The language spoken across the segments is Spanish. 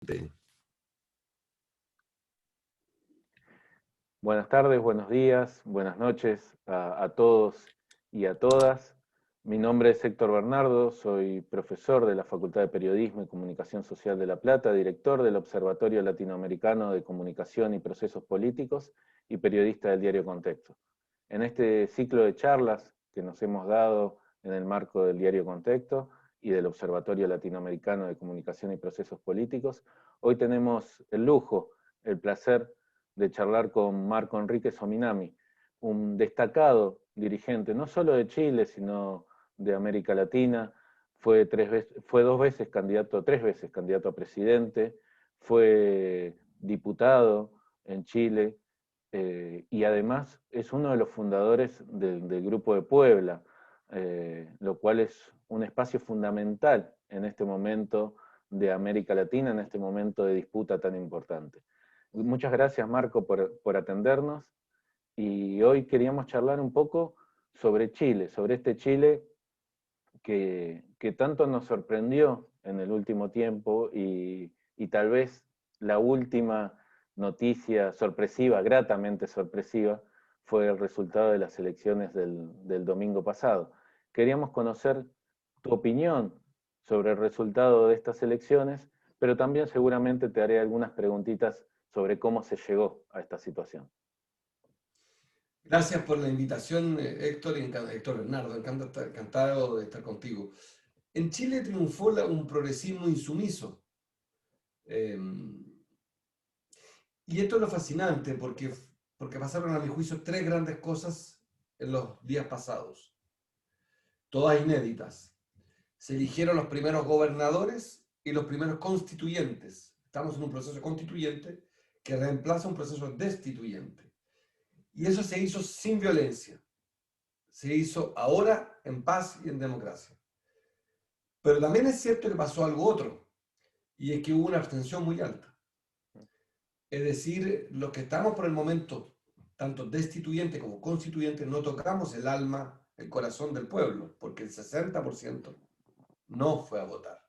De- Buenas tardes, buenos días, buenas noches a todos y a todas. Mi nombre es Héctor Bernardo, soy profesor de la Facultad de Periodismo y Comunicación Social de La Plata, director del Observatorio Latinoamericano de Comunicación y Procesos Políticos y periodista del diario Contexto. En este ciclo de charlas que nos hemos dado en el marco del diario Contexto y del Observatorio Latinoamericano de Comunicación y Procesos Políticos, hoy tenemos el lujo, el placer de charlar con Marco Enrique Sominami, un destacado dirigente, no solo de Chile, sino de América Latina. Fue tres veces candidato a presidente, fue diputado en Chile, y además es uno de los fundadores del Grupo de Puebla, lo cual es un espacio fundamental en este momento de América Latina, en este momento de disputa tan importante. Muchas gracias, Marco, por atendernos. Y hoy queríamos charlar un poco sobre Chile, sobre este Chile que tanto nos sorprendió en el último tiempo y tal vez la última noticia sorpresiva, gratamente sorpresiva, fue el resultado de las elecciones del domingo pasado. Queríamos conocer tu opinión sobre el resultado de estas elecciones, pero también seguramente te haré algunas preguntitas sobre cómo se llegó a esta situación. Gracias por la invitación, Héctor y Héctor Bernardo. Encantado de estar contigo. En Chile triunfó un progresismo insumiso. Eh, y esto es lo fascinante porque pasaron a mi juicio tres grandes cosas en los días pasados, todas inéditas. Se eligieron los primeros gobernadores y los primeros constituyentes. Estamos en un proceso constituyente que reemplaza un proceso destituyente. Y eso se hizo sin violencia. Se hizo ahora en paz y en democracia. Pero también es cierto que pasó algo otro, y es que hubo una abstención muy alta. Es decir, los que estamos por el momento, tanto destituyentes como constituyentes, no tocamos el alma, el corazón del pueblo, porque el 60% no fue a votar.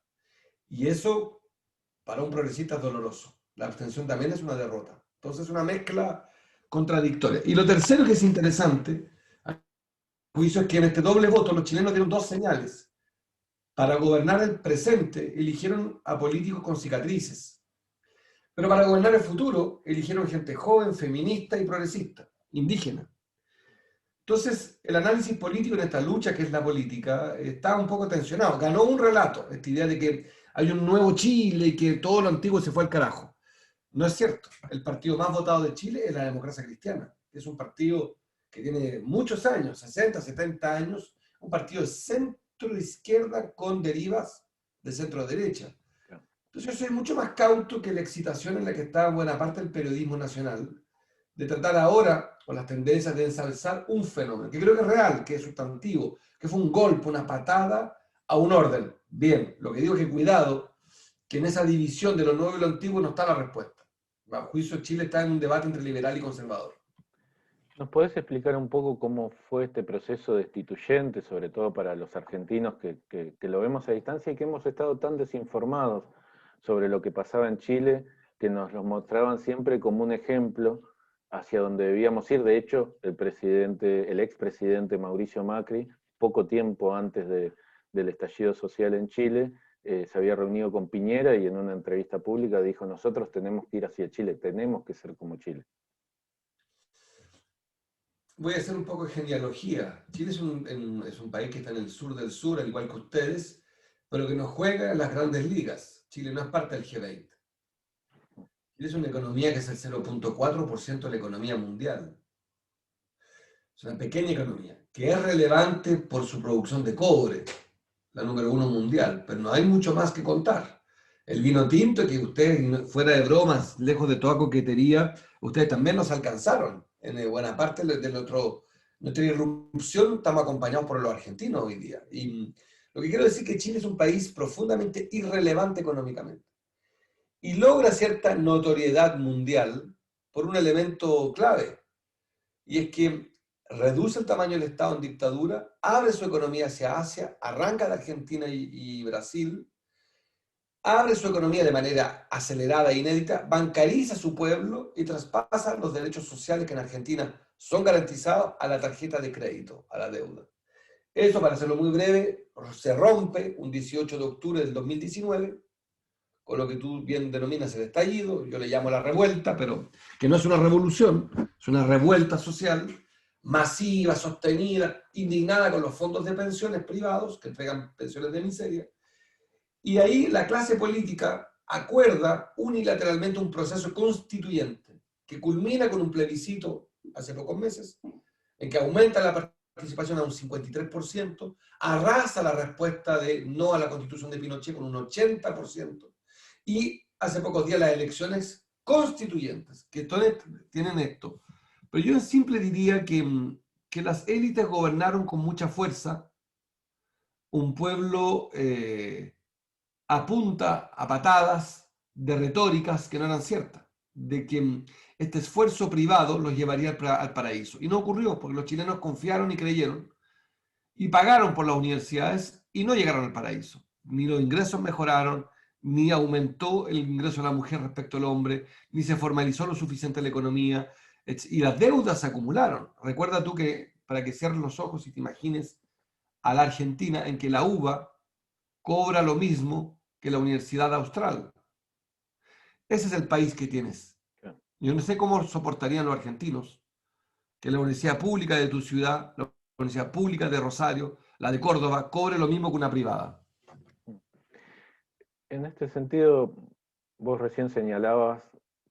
Y eso, para un progresista, es doloroso. La abstención también es una derrota. Entonces, una mezcla contradictoria. Y lo tercero que es interesante, a mi juicio, es que en este doble voto los chilenos dieron dos señales. Para gobernar el presente, eligieron a políticos con cicatrices. Pero para gobernar el futuro, eligieron gente joven, feminista y progresista, indígena. Entonces, el análisis político en esta lucha que es la política está un poco tensionado. Ganó un relato, esta idea de que hay un nuevo Chile y que todo lo antiguo se fue al carajo. No es cierto. El partido más votado de Chile es la Democracia Cristiana. Es un partido que tiene muchos años, 60, 70 años, un partido de centro-izquierda con derivas de centro-derecha. Claro. Entonces yo soy mucho más cauto que la excitación en la que está buena parte del periodismo nacional, de tratar ahora, con las tendencias de ensalzar un fenómeno, que creo que es real, que es sustantivo, que fue un golpe, una patada a un orden. Bien, lo que digo es que cuidado, que en esa división de lo nuevo y lo antiguo no está la respuesta. A juicio, Chile está en un debate entre liberal y conservador. ¿Nos podés explicar un poco cómo fue este proceso destituyente, sobre todo para los argentinos que lo vemos a distancia y que hemos estado tan desinformados sobre lo que pasaba en Chile, que nos lo mostraban siempre como un ejemplo hacia donde debíamos ir? De hecho, el expresidente Mauricio Macri, poco tiempo antes del estallido social en Chile, se había reunido con Piñera y en una entrevista pública dijo: nosotros tenemos que ir hacia Chile, tenemos que ser como Chile. Voy a hacer un poco de genealogía. Chile es un país que está en el sur del sur, al igual que ustedes, pero que no juega en las grandes ligas. Chile no es parte del G20. Chile es una economía que es el 0,4% de la economía mundial. Es una pequeña economía, que es relevante por su producción de cobre, la número uno mundial, pero no hay mucho más que contar. El vino tinto, que ustedes, fuera de bromas, lejos de toda coquetería, ustedes también nos alcanzaron. En buena parte de nuestra irrupción estamos acompañados por los argentinos hoy día. Y lo que quiero decir es que Chile es un país profundamente irrelevante económicamente. Y logra cierta notoriedad mundial por un elemento clave, y es que reduce el tamaño del Estado en dictadura, abre su economía hacia Asia, arranca de Argentina y Brasil, abre su economía de manera acelerada e inédita, bancariza a su pueblo y traspasa los derechos sociales que en Argentina son garantizados a la tarjeta de crédito, a la deuda. Eso, para hacerlo muy breve, se rompe un 18 de octubre del 2019, con lo que tú bien denominas el estallido, yo le llamo la revuelta, pero que no es una revolución, es una revuelta social, masiva, sostenida, indignada con los fondos de pensiones privados, que entregan pensiones de miseria, y ahí la clase política acuerda unilateralmente un proceso constituyente que culmina con un plebiscito hace pocos meses, en que aumenta la participación a un 53%, arrasa la respuesta de no a la constitución de Pinochet con un 80%, y hace pocos días las elecciones constituyentes, que tienen esto. Pero yo en simple diría que las élites gobernaron con mucha fuerza un pueblo a a patadas de retóricas que no eran ciertas, de que este esfuerzo privado los llevaría al paraíso. Y no ocurrió, porque los chilenos confiaron y creyeron, y pagaron por las universidades y no llegaron al paraíso. Ni los ingresos mejoraron, ni aumentó el ingreso de la mujer respecto al hombre, ni se formalizó lo suficiente la economía, y las deudas se acumularon. Recuerda tú que, para que cierres los ojos y te imagines a la Argentina, en que la UBA cobra lo mismo que la Universidad Austral. Ese es el país que tienes. Yo no sé cómo soportarían los argentinos que la universidad pública de tu ciudad, la universidad pública de Rosario, la de Córdoba, cobre lo mismo que una privada. En este sentido, vos recién señalabas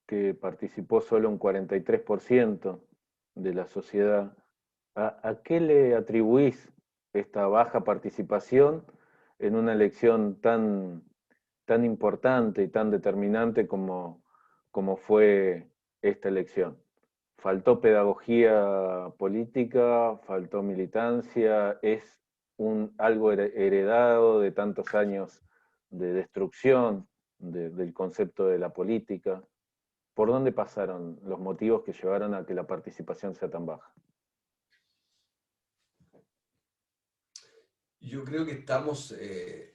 que participó solo un 43% de la sociedad. ¿A qué le atribuís esta baja participación en una elección tan importante y tan determinante como fue esta elección? ¿Faltó pedagogía política? ¿Faltó militancia? ¿Es algo heredado de tantos años de destrucción del concepto de la política? ¿Por dónde pasaron los motivos que llevaron a que la participación sea tan baja? Yo creo que estamos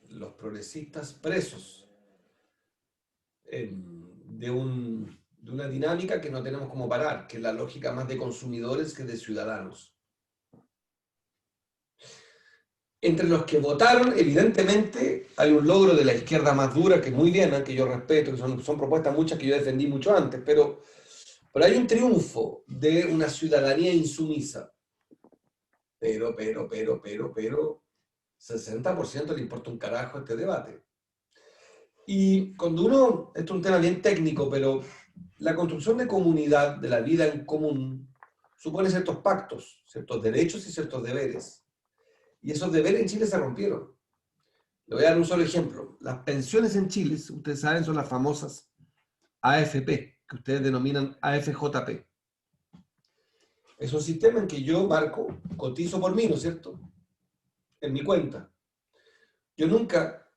los progresistas presos de una dinámica que no tenemos como parar, que es la lógica más de consumidores que de ciudadanos. Entre los que votaron, evidentemente, hay un logro de la izquierda más dura, que muy bien, que yo respeto, que son propuestas muchas que yo defendí mucho antes, pero hay un triunfo de una ciudadanía insumisa. Pero, 60% le importa un carajo este debate. Y cuando uno, esto es un tema bien técnico, pero la construcción de comunidad, de la vida en común, supone ciertos pactos, ciertos derechos y ciertos deberes. Y esos deberes en Chile se rompieron. Le voy a dar un solo ejemplo. Las pensiones en Chile, ustedes saben, son las famosas AFP, que ustedes denominan AFJP. Es un sistema en que yo, Marco, cotizo por mí, ¿no es cierto? En mi cuenta. Yo nunca,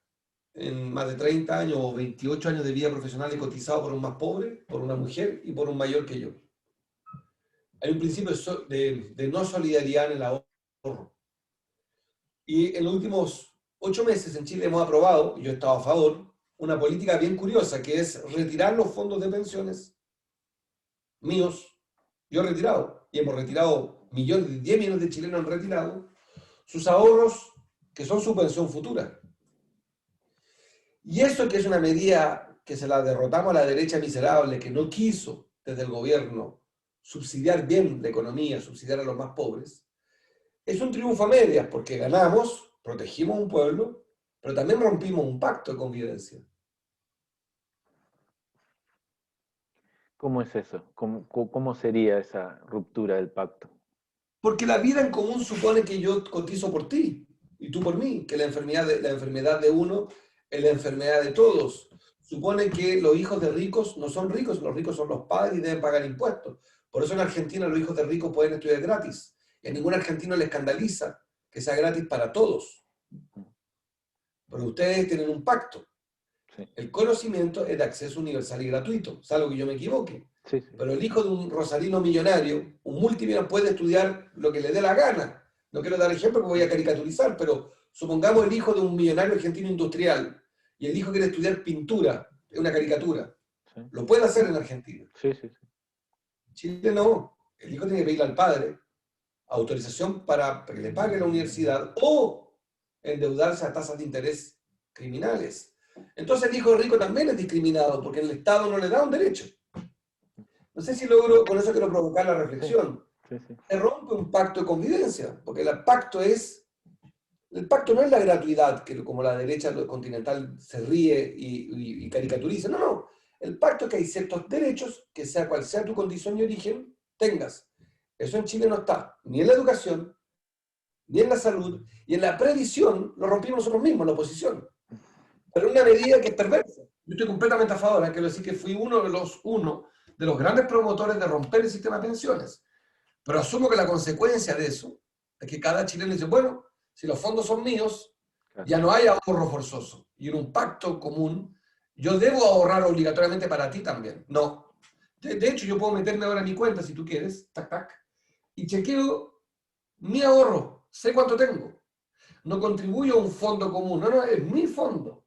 en más de 30 años o 28 años de vida profesional, he cotizado por un más pobre, por una mujer y por un mayor que yo. Hay un principio de no solidaridad en el ahorro. Y en los últimos 8 meses en Chile hemos aprobado, y yo he estado a favor, una política bien curiosa, que es retirar los fondos de pensiones míos. Yo he retirado, y hemos retirado 10 millones de chilenos han retirado sus ahorros, que son su pensión futura. Y eso, que es una medida que se la derrotamos a la derecha miserable, que no quiso desde el gobierno subsidiar bien la economía, subsidiar a los más pobres, es un triunfo a medias, porque ganamos, protegimos un pueblo, pero también rompimos un pacto de convivencia. ¿Cómo es eso? ¿Cómo sería esa ruptura del pacto? Porque la vida en común supone que yo cotizo por ti y tú por mí, que la enfermedad de uno es la enfermedad de todos. Supone que los hijos de ricos no son ricos, los ricos son los padres y deben pagar impuestos. Por eso en Argentina los hijos de ricos pueden estudiar gratis. Y a ningún argentino le escandaliza que sea gratis para todos. Pero ustedes tienen un pacto. Sí. El conocimiento es de acceso universal y gratuito, salvo que yo me equivoque. Sí. Pero el hijo de un rosarino millonario, un multimillonario, puede estudiar lo que le dé la gana. No quiero dar ejemplo porque voy a caricaturizar, pero supongamos el hijo de un millonario argentino industrial y el hijo quiere estudiar pintura, es una caricatura. Sí. Lo puede hacer en Argentina. Sí, sí, sí. En Chile no. El hijo tiene que pedirle al padre autorización para que le pague la universidad o endeudarse a tasas de interés criminales. Entonces el hijo rico también es discriminado porque el Estado no le da un derecho. No sé si logro, con eso quiero provocar la reflexión. Sí, sí. Se rompe un pacto de convivencia, porque el pacto no es la gratuidad, que como la derecha continental se ríe y caricaturiza. No, no. El pacto es que hay ciertos derechos que sea cual sea tu condición y origen, tengas. Eso en Chile no está, ni en la educación, ni en la salud, y en la previsión lo rompimos nosotros mismos, la oposición. Pero una medida que es perversa. Yo estoy completamente a favor, hay que decir que fui uno de los grandes promotores de romper el sistema de pensiones. Pero asumo que la consecuencia de eso es que cada chileno dice, bueno, si los fondos son míos, Claro. ya no hay ahorro forzoso. Y en un pacto común, yo debo ahorrar obligatoriamente para ti también. No. De hecho, yo puedo meterme ahora en mi cuenta, si tú quieres, tac, tac, y chequeo mi ahorro, sé cuánto tengo. No contribuyo a un fondo común, no, no, es mi fondo.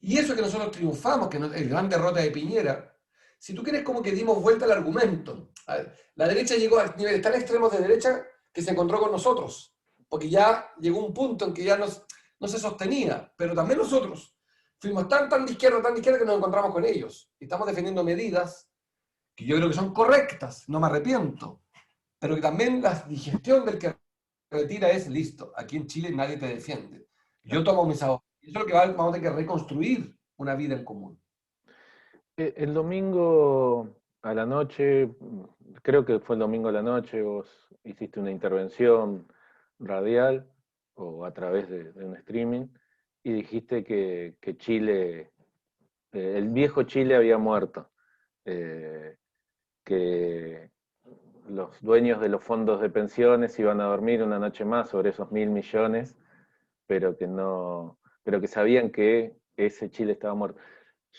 Y eso que nosotros triunfamos, que es gran derrota de Piñera, si tú quieres como que dimos vuelta al argumento. A ver, la derecha llegó a niveles tan extremos de derecha que se encontró con nosotros, porque ya llegó un punto en que ya no se sostenía, pero también nosotros fuimos tan de izquierda que nos encontramos con ellos. Y estamos defendiendo medidas que yo creo que son correctas, no me arrepiento, pero que también la digestión del que retira es listo. Aquí en Chile nadie te defiende. Yo tomo mis ahorros. Eso es lo que vamos a tener que reconstruir una vida en común. El domingo a la noche, creo que fue el domingo a la noche, vos hiciste una intervención radial o a través de un streaming y dijiste que Chile, el viejo Chile había muerto, que los dueños de los fondos de pensiones iban a dormir una noche más sobre esos 1.000 millones, pero que sabían que ese Chile estaba muerto.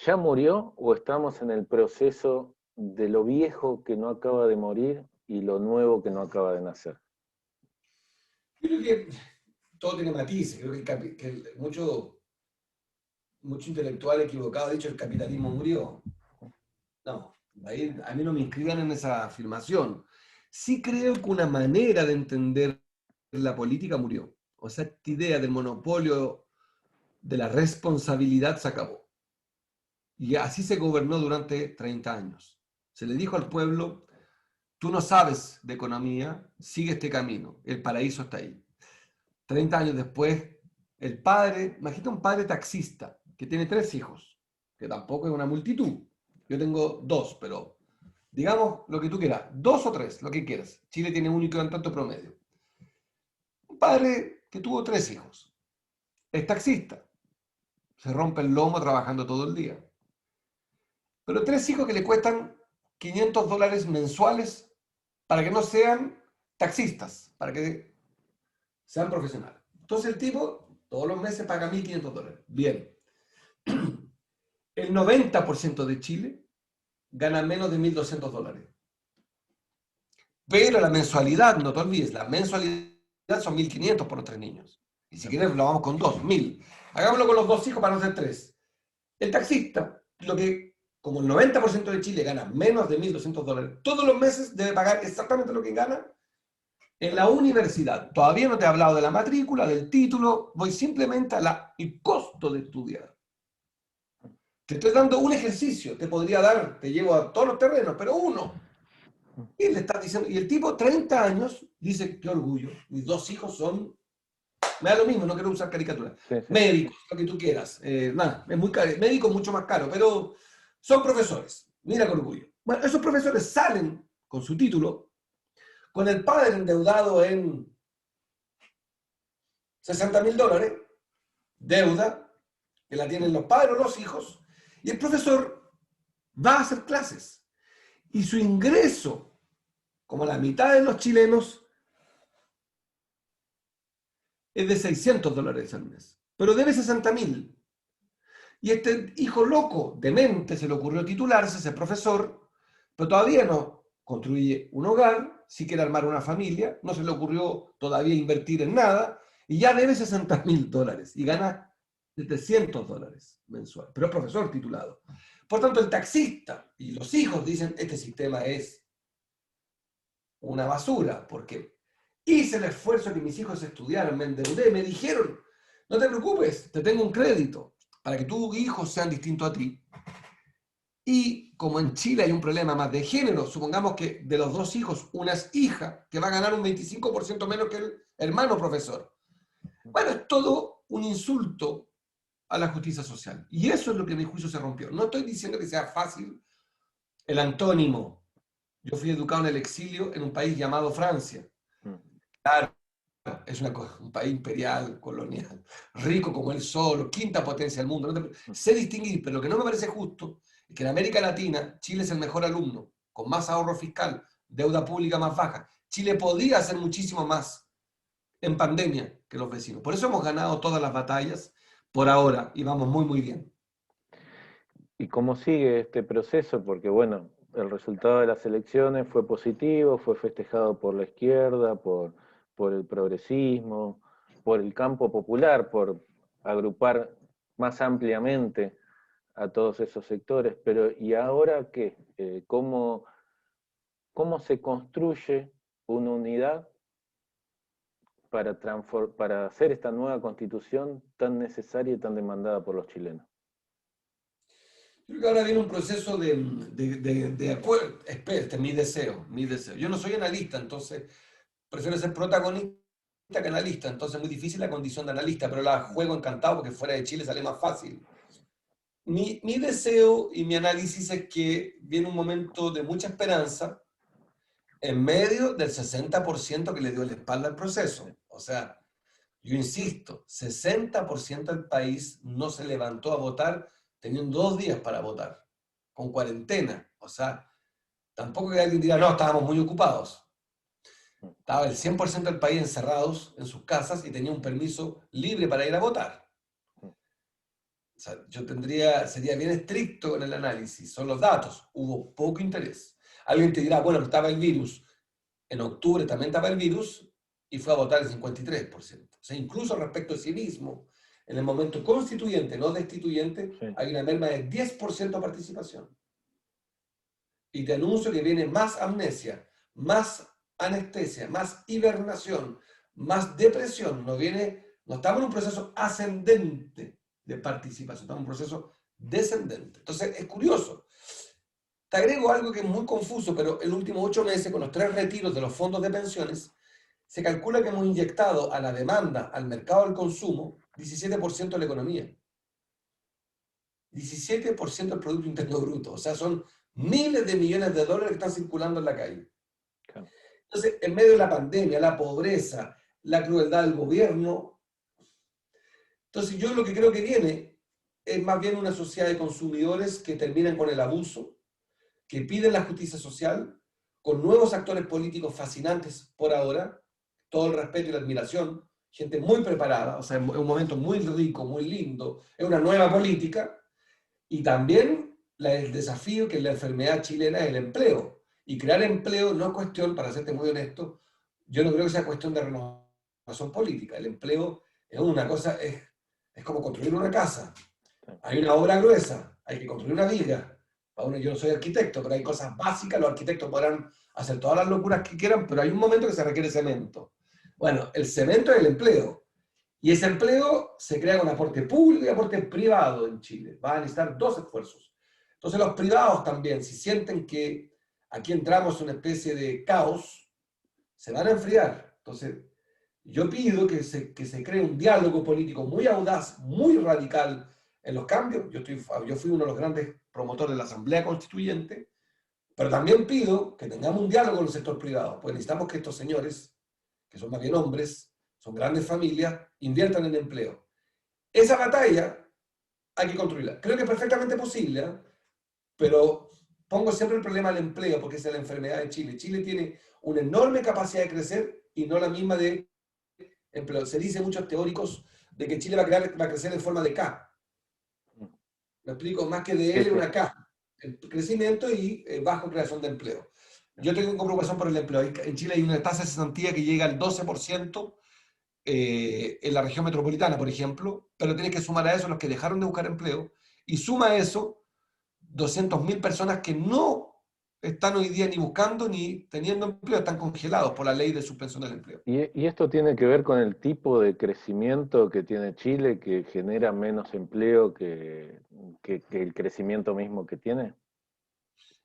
¿Ya murió o estamos en el proceso de lo viejo que no acaba de morir y lo nuevo que no acaba de nacer? Yo creo que todo tiene matices. Creo que mucho intelectual equivocado ha dicho el capitalismo murió. No, ahí, a mí no me inscriban en esa afirmación. Sí creo que una manera de entender la política murió. O sea, esta idea del monopolio de la responsabilidad se acabó. Y así se gobernó durante 30 años. Se le dijo al pueblo, tú no sabes de economía, sigue este camino, el paraíso está ahí. 30 años después, el padre, imagínate un padre taxista que tiene 3 hijos, que tampoco es una multitud. Yo tengo 2, pero digamos lo que tú quieras, 2 o 3, lo que quieras. Chile tiene único en tanto promedio. Un padre que tuvo 3 hijos, es taxista, se rompe el lomo trabajando todo el día. Pero 3 hijos que le cuestan $500 mensuales para que no sean taxistas, para que sean profesionales. Entonces el tipo todos los meses paga $1.500. Bien. El 90% de Chile gana menos de $1.200. Pero la mensualidad, no te olvides, la mensualidad son 1.500 por los 3 niños. Y si quieres lo vamos con 2.000. Hagámoslo con los 2 hijos para no ser 3. El taxista, como el 90% de Chile gana menos de $1.200, todos los meses debe pagar exactamente lo que gana en la universidad. Todavía no te he hablado de la matrícula, del título, voy simplemente al costo de estudiar. Te estoy dando un ejercicio, te podría dar, te llevo a todos los terrenos, pero uno. Y le estás diciendo, y el tipo, 30 años, dice, qué orgullo, mis 2 hijos son, me da lo mismo, no quiero usar caricaturas, Sí, sí. médicos, lo que tú quieras, nada, es muy caro, médico mucho más caro, pero son profesores, mira qué orgullo. Bueno, esos profesores salen con su título, con el padre endeudado en $60.000, deuda, que la tienen los padres o los hijos, y el profesor va a hacer clases. Y su ingreso, como la mitad de los chilenos, es de $600 al mes. Pero debe 60.000. Y este hijo loco, demente, se le ocurrió titularse, ser profesor, pero todavía no construye un hogar, si quiere armar una familia, no se le ocurrió todavía invertir en nada, y ya debe $60.000 y gana $700 mensual, pero es profesor titulado. Por tanto, el taxista y los hijos dicen, este sistema es una basura, porque hice el esfuerzo que mis hijos estudiaran, me endeudé, me dijeron, no te preocupes, te tengo un crédito para que tus hijos sean distintos a ti. Y como en Chile hay un problema más de género, supongamos que de los 2 hijos, una es hija, que va a ganar un 25% menos que el hermano profesor. Bueno, es todo un insulto a la justicia social. Y eso es lo que en mi juicio se rompió. No estoy diciendo que sea fácil el antónimo. Yo fui educado en el exilio en un país llamado Francia. Claro, es un país imperial, colonial, rico como él solo, quinta potencia del mundo. Sé distinguir, pero lo que no me parece justo es que en América Latina Chile es el mejor alumno, con más ahorro fiscal, deuda pública más baja. Chile podía hacer muchísimo más en pandemia que los vecinos. Por eso hemos ganado todas las batallas por ahora y vamos muy, muy bien. ¿Y cómo sigue este proceso? Porque bueno, el resultado de las elecciones fue positivo, fue festejado por la izquierda, por el progresismo, por el campo popular, por agrupar más ampliamente a todos esos sectores. Pero ¿y ahora qué? ¿Cómo se construye una unidad para hacer esta nueva constitución tan necesaria y tan demandada por los chilenos? Yo creo que ahora viene un proceso de acuerdo. Espera, este es mi deseo, mi deseo. Yo no soy analista, entonces prefiero ser protagonista que analista, entonces es muy difícil la condición de analista, pero la juego encantado porque fuera de Chile sale más fácil. Mi deseo y mi análisis es que viene un momento de mucha esperanza en medio del 60% que le dio la espalda al proceso. O sea, yo insisto, 60% del país no se levantó a votar teniendo 2 días para votar, con cuarentena. O sea, tampoco que alguien diga, no, estábamos muy ocupados. Estaba el 100% del país encerrados en sus casas y tenía un permiso libre para ir a votar. O sea, sería bien estricto con el análisis, son los datos, hubo poco interés. Alguien te dirá, bueno, estaba el virus, en octubre también estaba el virus y fue a votar el 53%. O sea, incluso respecto a sí mismo, en el momento constituyente, no destituyente, sí, hay una merma de 10% de participación. Y te anuncio que viene más amnesia, más anestesia, más hibernación, más depresión. No estamos en un proceso ascendente de participación, estamos en un proceso descendente. Entonces, es curioso. Te agrego algo que es muy confuso, pero en los últimos 8 meses, con los 3 retiros de los fondos de pensiones, se calcula que hemos inyectado a la demanda, al mercado del consumo, 17% de la economía. 17% del Producto Interno Bruto. O sea, son miles de millones de dólares que están circulando en la calle. Claro. Entonces, en medio de la pandemia, la pobreza, la crueldad del gobierno, entonces yo lo que creo que viene es más bien una sociedad de consumidores que terminan con el abuso, que piden la justicia social, con nuevos actores políticos fascinantes por ahora, todo el respeto y la admiración, gente muy preparada, o sea, es un momento muy rico, muy lindo, es una nueva política, y también el desafío que es la enfermedad chilena es el empleo. Y crear empleo no es cuestión, para serte muy honesto, yo no creo que sea cuestión de renovación política. El empleo es una cosa, es como construir una casa. Hay una obra gruesa, hay que construir una viga. Yo no soy arquitecto, pero hay cosas básicas, los arquitectos podrán hacer todas las locuras que quieran, pero hay un momento que se requiere cemento. Bueno, el cemento es el empleo. Y ese empleo se crea con aporte público y aporte privado en Chile. Va a necesitar 2 esfuerzos. Entonces los privados también, si sienten que aquí entramos en una especie de caos, se van a enfriar. Entonces, yo pido que se cree un diálogo político muy audaz, muy radical en los cambios. Yo fui uno de los grandes promotores de la Asamblea Constituyente, pero también pido que tengamos un diálogo con el sector privado, pues necesitamos que estos señores, que son más bien hombres, son grandes familias, inviertan en empleo. Esa batalla hay que construirla. Creo que es perfectamente posible, ¿eh? Pero pongo siempre el problema del empleo, porque esa es la enfermedad de Chile. Chile tiene una enorme capacidad de crecer y no la misma de empleo. Se dice muchos teóricos de que Chile va a crecer en forma de K. ¿Me explico? Más que de L, una K. El crecimiento y bajo creación de empleo. Yo tengo preocupación por el empleo. En Chile hay una tasa de cesantía que llega al 12%, en la región metropolitana, por ejemplo, pero tienes que sumar a eso los que dejaron de buscar empleo, y suma a eso 200.000 personas que no están hoy día ni buscando ni teniendo empleo, están congelados por la ley de suspensión del empleo. Y esto tiene que ver con el tipo de crecimiento que tiene Chile, que genera menos empleo que el crecimiento mismo que tiene.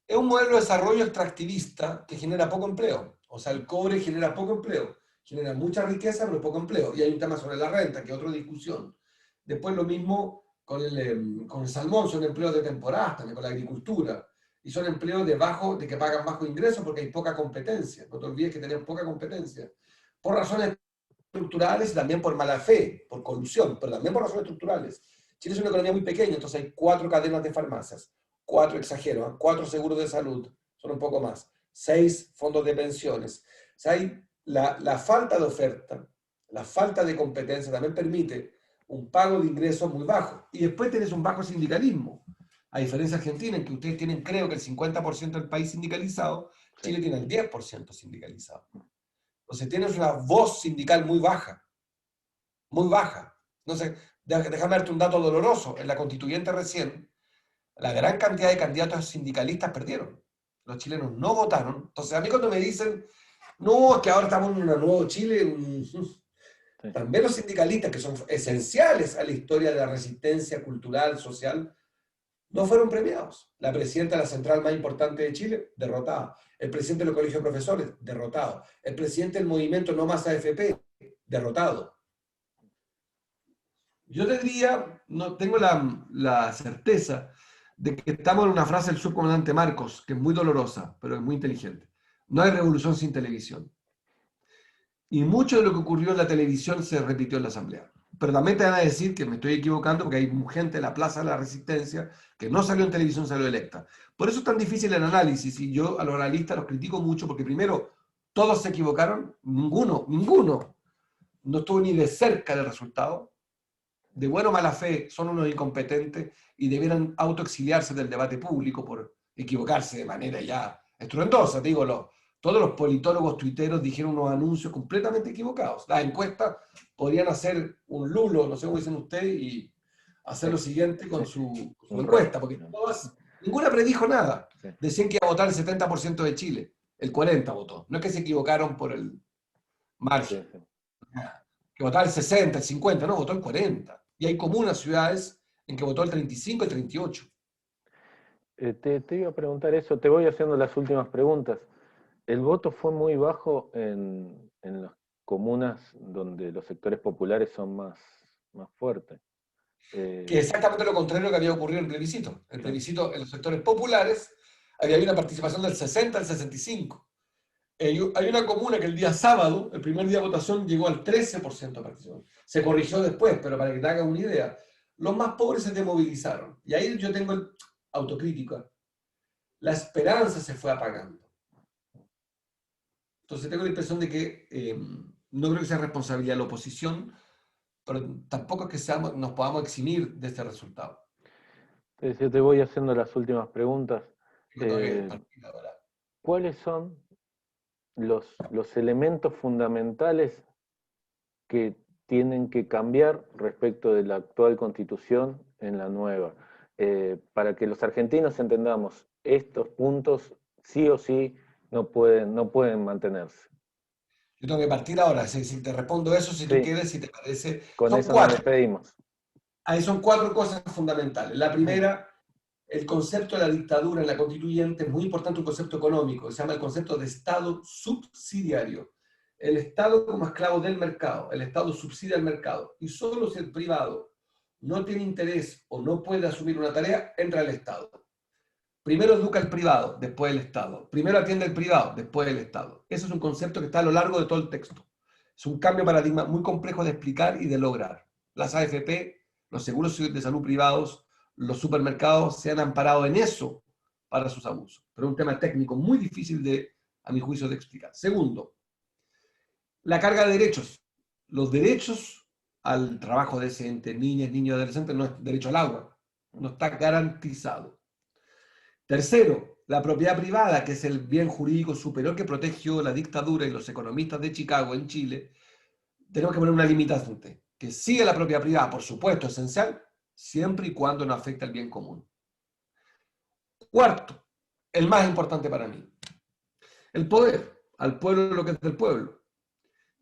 Es un modelo de desarrollo extractivista que genera poco empleo. O sea, el cobre genera poco empleo, genera mucha riqueza, pero poco empleo. Y hay un tema sobre la renta, que es otra discusión. Después lo mismo con el salmón, son empleos de temporada, también con la agricultura. Y son empleos de que pagan bajo ingreso porque hay poca competencia. No te olvides que tenemos poca competencia. Por razones estructurales y también por mala fe, por colusión, pero también por razones estructurales. Chile es una economía muy pequeña, entonces hay 4 cadenas de farmacias, 4 exagero, 4 seguros de salud, son un poco más, 6 fondos de pensiones. O sea, hay la falta de oferta, la falta de competencia también permite un pago de ingresos muy bajo. Y después tenés un bajo sindicalismo. A diferencia de Argentina, en que ustedes tienen, creo que el 50% del país sindicalizado, Chile tiene el 10% sindicalizado. Entonces tienes una voz sindical muy baja, muy baja. Entonces, déjame darte un dato doloroso. En la constituyente recién, la gran cantidad de candidatos sindicalistas perdieron. Los chilenos no votaron. Entonces, a mí cuando me dicen, no, que ahora estamos en un nuevo Chile, también los sindicalistas, que son esenciales a la historia de la resistencia cultural, social, no fueron premiados. La presidenta de la central más importante de Chile, derrotada. El presidente del colegio de profesores, derrotado. El presidente del movimiento No Más AFP, derrotado. Yo te diría, no tengo la certeza de que estamos en una frase del subcomandante Marcos, que es muy dolorosa, pero es muy inteligente. No hay revolución sin televisión. Y mucho de lo que ocurrió en la televisión se repitió en la asamblea. Pero también te van a decir que me estoy equivocando porque hay gente en la Plaza de la Resistencia que no salió en televisión, salió electa. Por eso es tan difícil el análisis, y yo a los analistas los critico mucho porque primero, todos se equivocaron, ninguno no estuvo ni de cerca del resultado. De buena o mala fe son unos incompetentes y debieran autoexiliarse del debate público por equivocarse de manera ya estruendosa. Todos los politólogos tuiteros dijeron unos anuncios completamente equivocados. Las encuestas podrían hacer un lulo, no sé cómo dicen ustedes, y hacer lo siguiente con su encuesta, porque ninguna predijo nada. Decían que iba a votar el 70% de Chile, el 40% votó. No es que se equivocaron por el margen, que votaba el 60, el 50, no, votó el 40%. Y hay comunas, ciudades, en que votó el 35, el 38%. Te iba a preguntar eso, te voy haciendo las últimas preguntas. El voto fue muy bajo en las comunas donde los sectores populares son más fuertes. Que es exactamente lo contrario que había ocurrido en el plebiscito. El plebiscito en los sectores populares había una participación del 60 al 65. Hay una comuna que el día sábado, el primer día de votación, llegó al 13% de participación. Se corrigió después, pero para que te hagas una idea, los más pobres se demovilizaron. Y ahí yo tengo autocrítica. La esperanza se fue apagando. Entonces tengo la impresión de que no creo que sea responsabilidad de la oposición, pero tampoco es que nos podamos eximir de este resultado. Yo te voy haciendo las últimas preguntas. ¿Cuáles son los elementos fundamentales que tienen que cambiar respecto de la actual Constitución en la nueva? Para que los argentinos entendamos, estos puntos sí o sí no pueden mantenerse. Yo tengo que partir ahora, si te respondo eso, si tú quieres, si te parece. Con eso nos despedimos. Ahí son 4 cosas fundamentales. La primera, el concepto de la dictadura en la constituyente, es muy importante, un concepto económico, se llama el concepto de Estado subsidiario. El Estado como esclavo del mercado, el Estado subsidia al mercado, y solo si el privado no tiene interés o no puede asumir una tarea, entra el Estado. Primero educa el privado, después el Estado. Primero atiende el privado, después el Estado. Ese es un concepto que está a lo largo de todo el texto. Es un cambio de paradigma muy complejo de explicar y de lograr. Las AFP, los seguros de salud privados, los supermercados se han amparado en eso para sus abusos. Pero es un tema técnico muy difícil a mi juicio, de explicar. Segundo, la carga de derechos. Los derechos al trabajo decente, niñas, niños, adolescentes, no es derecho al agua. No está garantizado. Tercero, la propiedad privada, que es el bien jurídico superior que protegió la dictadura y los economistas de Chicago en Chile, tenemos que poner una limitante, que sigue la propiedad privada, por supuesto, esencial, siempre y cuando no afecte al bien común. Cuarto, el más importante para mí, el poder, al pueblo lo que es del pueblo.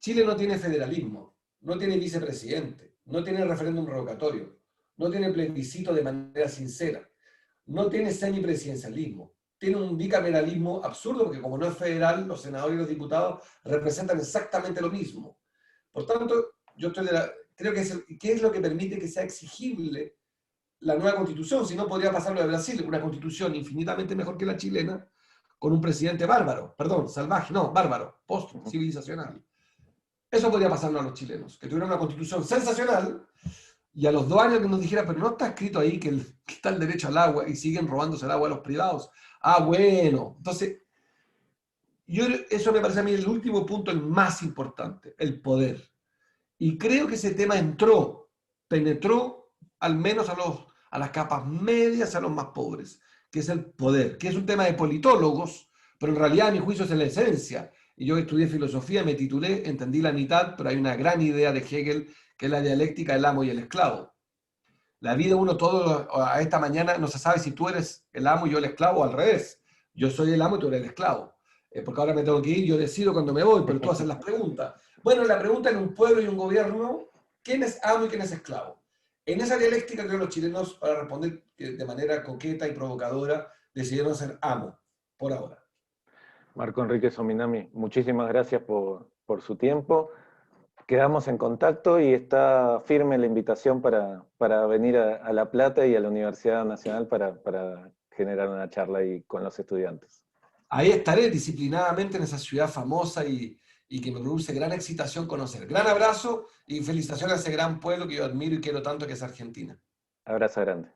Chile no tiene federalismo, no tiene vicepresidente, no tiene referéndum revocatorio, no tiene plebiscito de manera sincera, no tiene semipresidencialismo, tiene un bicameralismo absurdo porque como no es federal, los senadores y los diputados representan exactamente lo mismo. Por tanto, yo creo que ¿qué es lo que permite que sea exigible la nueva constitución? Si no, podría pasar lo de Brasil, una constitución infinitamente mejor que la chilena, con un presidente bárbaro, perdón, salvaje, no, bárbaro, post-civilizacional. Eso podría pasarnos a los chilenos, que tuvieran una constitución sensacional y a los 2 años que nos dijera, pero no está escrito ahí que está el derecho al agua y siguen robándose el agua a los privados. Ah, bueno. Entonces, eso me parece a mí el último punto, el más importante, el poder. Y creo que ese tema penetró al menos a las capas medias, a los más pobres, que es el poder, que es un tema de politólogos, pero en realidad a mi juicio es la esencia. Y yo estudié filosofía, me titulé, entendí la mitad, pero hay una gran idea de Hegel, que es la dialéctica del amo y el esclavo. La vida uno todo a esta mañana no se sabe si tú eres el amo y yo el esclavo o al revés. Yo soy el amo y tú eres el esclavo. Porque ahora me tengo que ir, yo decido cuando me voy, pero tú haces las preguntas. Bueno, la pregunta en un pueblo y un gobierno, ¿quién es amo y quién es esclavo? En esa dialéctica creo que los chilenos, para responder de manera coqueta y provocadora, decidieron ser amo, por ahora. Marco Enrique Sominami, muchísimas gracias por su tiempo. Quedamos en contacto y está firme la invitación para venir a La Plata y a la Universidad Nacional para generar una charla ahí con los estudiantes. Ahí estaré disciplinadamente en esa ciudad famosa y que me produce gran excitación conocer. Gran abrazo y felicitaciones a ese gran pueblo que yo admiro y quiero tanto, que es Argentina. Abrazo grande.